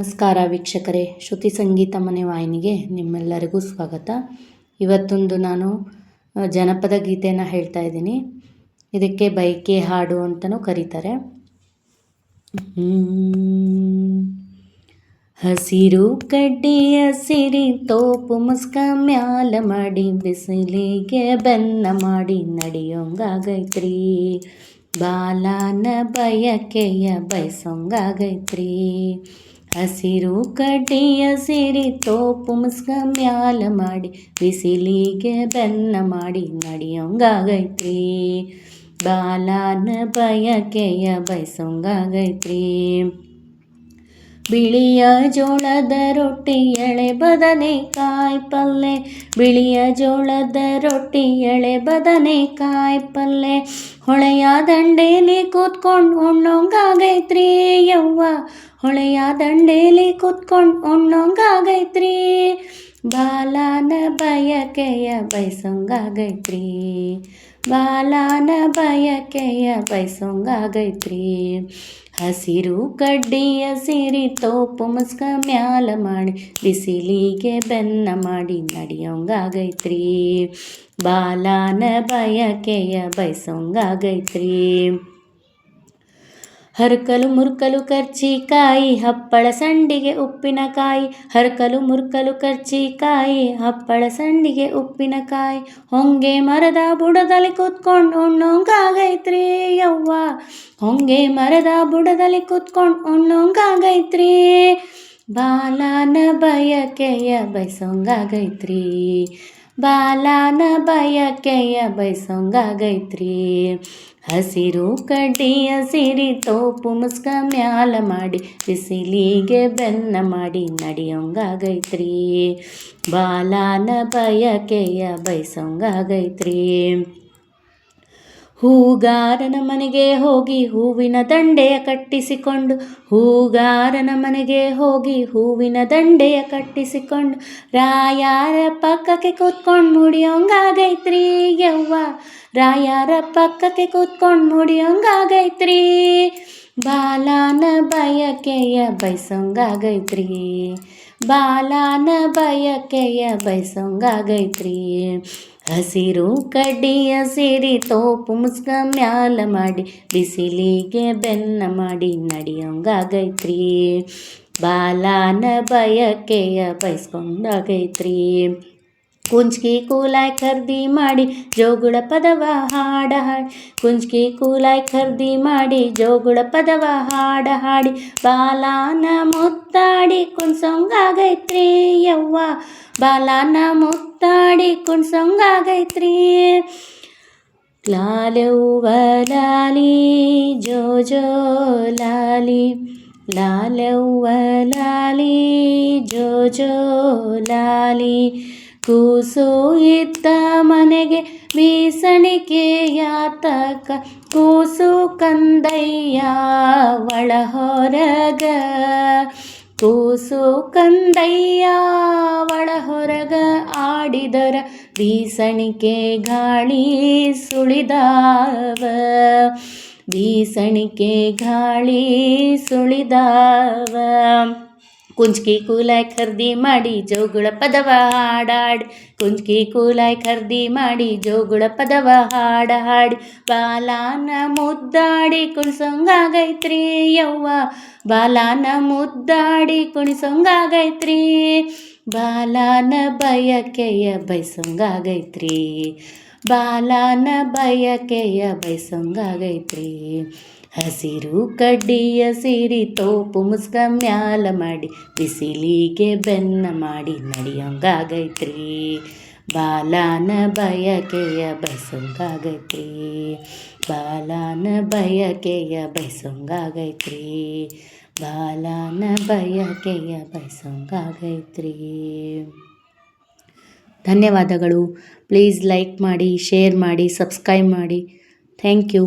ನಮಸ್ಕಾರ ವೀಕ್ಷಕರೇ, ಶ್ರುತಿ ಸಂಗೀತ ಮನೆ ವಾಹಿನಿಗೆ ನಿಮ್ಮೆಲ್ಲರಿಗೂ ಸ್ವಾಗತ. ಇವತ್ತೊಂದು ನಾನು ಜನಪದ ಗೀತೆಯನ್ನು ಹೇಳ್ತಾ ಇದ್ದೀನಿ. ಇದಕ್ಕೆ ಬೈಕೆ ಹಾಡು ಅಂತಲೂ ಕರೀತಾರೆ. ಹಸಿರು ಕಡ್ಡಿಯ ಸಿರಿ ತೋಪು ಮುಸ್ಕ ಮ್ಯಾಲ ಮಾಡಿ ಬಿಸಿಲಿಗೆ ಬೆನ್ನ ಮಾಡಿ ನಡೆಯೋಂಗಾಗೈತ್ರಿ. ಬಾಲಾನ ಬಯಕೆಯ ಬಯಸೋಂಗಾಗೈತ್ರಿ. ಹಸಿರು ಕಡ್ಡಿಯ ಸಿರಿ ತೋಪು ಮುಸ್ಕ ಮ್ಯಾಲ ಮಾಡಿ ಬಿಸಿಲಿಗೆ ಬೆನ್ನ ಮಾಡಿ ನಡೆಯೋಂಗಾಗೈತ್ರಿ. ಬಾಲಾನ ಬಯಕೆಯ ಬಯಸೋಂಗಾಗೈತ್ರಿ. ಬಿಳಿಯ ಜೋಳದ ರೊಟ್ಟಿ ಎಳೆ ಬದನೆಕಾಯಿ ಪಲ್ಲೆ, ಬಿಳಿಯ ಜೋಳದ ರೊಟ್ಟಿ ಎಳೆ ಬದನೆಕಾಯಿ ಪಲ್ಲೆ, ಹೊಳೆಯ ದಂಡೇಲಿ ಕೂತ್ಕೊಂಡು ಉಣ್ಣೋಂಗಾಗೈತ್ರಿ. ಯವ್ವ ಹೊಳೆಯ ದಂಡೇಲಿ ಕೂತ್ಕೊಂಡು ಉಣ್ಣೋಂಗಾಗೈತ್ರಿ. ಬಾಲಾನ ಬಯಕೆಯ ಬಯಸೋಂಗಾಗೈತ್ರಿ. ಬಾಲಾನ ಬಯಕೆಯ ಬಯಸೋಂಗಾಗೈತ್ರಿ. ಹಸಿರು ಕಡ್ಡಿಯ ಸಿರಿ ತೋಪು ಮುಸ್ಕ ಮ್ಯಾಲ ಮಾಡಿ ಬಿಸಿಲಿಗೆ ಬೆನ್ನ ಮಾಡಿ ನಡೆಯೋಂಗಾಗೈತ್ರಿ. ಬಾಲಾನ ಬಯಕೆಯ ಬಯಸೋಂಗಾಗೈತ್ರಿ. ಹರಕಲು ಮುರ್ಕಲು ಕರ್ಚಿಕಾಯಿ ಹಪ್ಪಳ ಸಂಡಿಗೆ ಉಪ್ಪಿನಕಾಯಿ, ಹರಕಲು ಮುರ್ಕಲು ಕರ್ಚಿಕಾಯಿ ಹಪ್ಪಳ ಸಂಡಿಗೆ ಉಪ್ಪಿನಕಾಯಿ, ಹೊಂಗೆ ಮರದ ಬುಡದಲ್ಲಿ ಕೂತ್ಕೊಂಡು ಉಣ್ಣೋಂಗಾಗೈತ್ರಿ. ಯವ್ವ ಹೊಂಗೆ ಮರದ ಬುಡದಲ್ಲಿ ಕೂತ್ಕೊಂಡು ಉಣ್ಣೋಂಗಾಗೈತ್ರಿ. ಬಾಲಾನ ಬಯಕೆಯ ಬಯಸೋಂಗಾಗೈತ್ರಿ. ಬಾಲಾನ ಬಯಕೆಯ ಬಯಸೋಂಗಾಗೈತ್ರಿ. ಹಸಿರು ಕಡ್ಡಿಯ ಸಿರಿ ತೋಪು ಮುಸ್ಕ ಮ್ಯಾಲ ಮಾಡಿ ಬಿಸಿಲಿಗೆ ಬೆನ್ನ ಮಾಡಿ ನಡೆಯೋಂಗಾಗೈತ್ರಿ. ಬಾಲಾನ ಬಯಕೆಯ ಬಯಸೋಂಗಾಗೈತ್ರಿ. ಹೂಗಾರನ ಮನೆಗೆ ಹೋಗಿ ಹೂವಿನ ದಂಡೆಯ ಕಟ್ಟಿಸಿಕೊಂಡು, ಹೂಗಾರನ ಮನೆಗೆ ಹೋಗಿ ಹೂವಿನ ದಂಡೆಯ ಕಟ್ಟಿಸಿಕೊಂಡು, ರಾಯಾರ ಪಕ್ಕಕ್ಕೆ ಕೂತ್ಕೊಂಡು ಮುಡಿಯೋಂಗಾಗೈತ್ರಿ. ಯವ್ವ ರಾಯಾರ ಪಕ್ಕಕ್ಕೆ ಕೂತ್ಕೊಂಡು ಮುಡಿಯೋಂಗಾಗೈತ್ರಿ. ಬಾಲಾನ ಬಯಕೆಯ ಬಯಸೋಂಗಾಗೈತ್ರಿ. ಬಾಲಾನ ಬಯಕೆಯ ಬಯಸೋಂಗಾಗೈತ್ರಿ. ಹಸಿರು ಕಡ್ಡಿಯ ಸಿರಿ ತೋಪು ಮುಸ್ಕ ಮ್ಯಾಲ ಮಾಡಿ ಬಿಸಿಲಿಗೆ ಬೆನ್ನ ಮಾಡಿ ನಡೆಯೋಂಗಾಗೈತ್ರಿ. ಬಾಲಾನ ಬಯಕೆಯ ಬಯಸ್ಕೊಂಡಾಗೈತ್ರಿ. ಕುಂಚ್ಕಿ ಕೂಲಾಯ್ ಖರ್ದಿ ಮಾಡಿ ಜೋಗುಳ ಪದವ ಹಾಡ ಹಾಡಿ, ಕುಂಚ್ಕಿ ಕೂಲಾಯ್ ಖರ್ದಿ ಮಾಡಿ ಜೋಗುಳ ಪದವ ಹಾಡ ಹಾಡಿ, ಬಾಲಾನ ಮುತ್ತಾಡಿ ಕುಣ್ಸೋಂಗಾಗೈತ್ರಿ. ಯವ್ವ ಬಾಲಾನ ಮುತ್ತಾಡಿ ಕುಣ್ಸೋಂಗಾಗೈತ್ರಿ. ಲಾಲೆವ್ವ ಲಾಲಿ ಜೋ ಜೋ ಲಾಲಿ, ಲಾಲೆವ್ವ ಲಾಲಿ ಜೋ ಜೋ ಲಾಲಿ, ಕೂಸು ಇದ್ದ ಮನೆಗೆ ಬೀಸಣಿಕೆಯಾತಕ, ಕೂಸು ಕಂದಯ್ಯ ಒಳ ಹೊರಗ, ಕೂಸು ಕಂದಯ್ಯ ಒಳ ಹೊರಗ, ಆಡಿದರ ಬೀಸಣಿಕೆ ಗಾಳಿ ಸುಳಿದಾವ, ಬೀಸಣಿಕೆ ಗಾಳಿ ಸುಳಿದಾವ. ಕುಂಚ್ಕಿ ಕೂಲಾಯ್ ಖರ್ದಿ ಮಾಡಿ ಜೋಗುಳ ಪದವ ಹಾಡಾಡಿ, ಕುಂಚ್ಕಿ ಕೂಲಾಯ್ ಖರ್ದಿ ಮಾಡಿ ಜೋಗುಳ ಪದವ ಹಾಡ ಹಾಡಿ, ಬಾಲಾನ ಮುದ್ದಾಡಿ ಕುಣಿಸೋಂಗಾಗೈತ್ರಿ. ಯವ್ವ ಬಾಲಾನ ಮುದ್ದಾಡಿ ಕುಣಿಸೋಂಗಾಗೈತ್ರಿ. ಬಾಲಾನ ಬಯಕೆಯ ಬಯಸೋಂಗಾಗೈತ್ರಿ. ಬಾಲಾನ ಬಯಕೆಯ ಬಯಸೋಂಗಾಗೈತ್ರಿ. ಹಸಿರು ಕಡ್ಡಿಯ ಸಿರಿ ತೋಪು ಮುಸ್ಕ ಮ್ಯಾಲ ಮಾಡಿ ಬಿಸಿಲಿಗೆ ಬೆನ್ನ ಮಾಡಿ ನಡೆಯೋಂಗಾಗೈತ್ರಿ. ಬಾಲಾನ ಬಯಕೆಯ ಬಯಸೋಂಗಾಗೈತ್ರಿ. ಬಾಲಾನ ಬಯಕೆಯ ಬಯಸೋಂಗಾಗೈತ್ರಿ. ಬಾಲಾನ ಬಯಕೆಯ ಬಯಸೋಂಗಾಗೈತ್ರಿ. ಧನ್ಯವಾದಗಳು. ಪ್ಲೀಸ್ ಲೈಕ್ ಮಾಡಿ, ಶೇರ್ ಮಾಡಿ, ಸಬ್ಸ್ಕ್ರೈಬ್ ಮಾಡಿ. Thank you.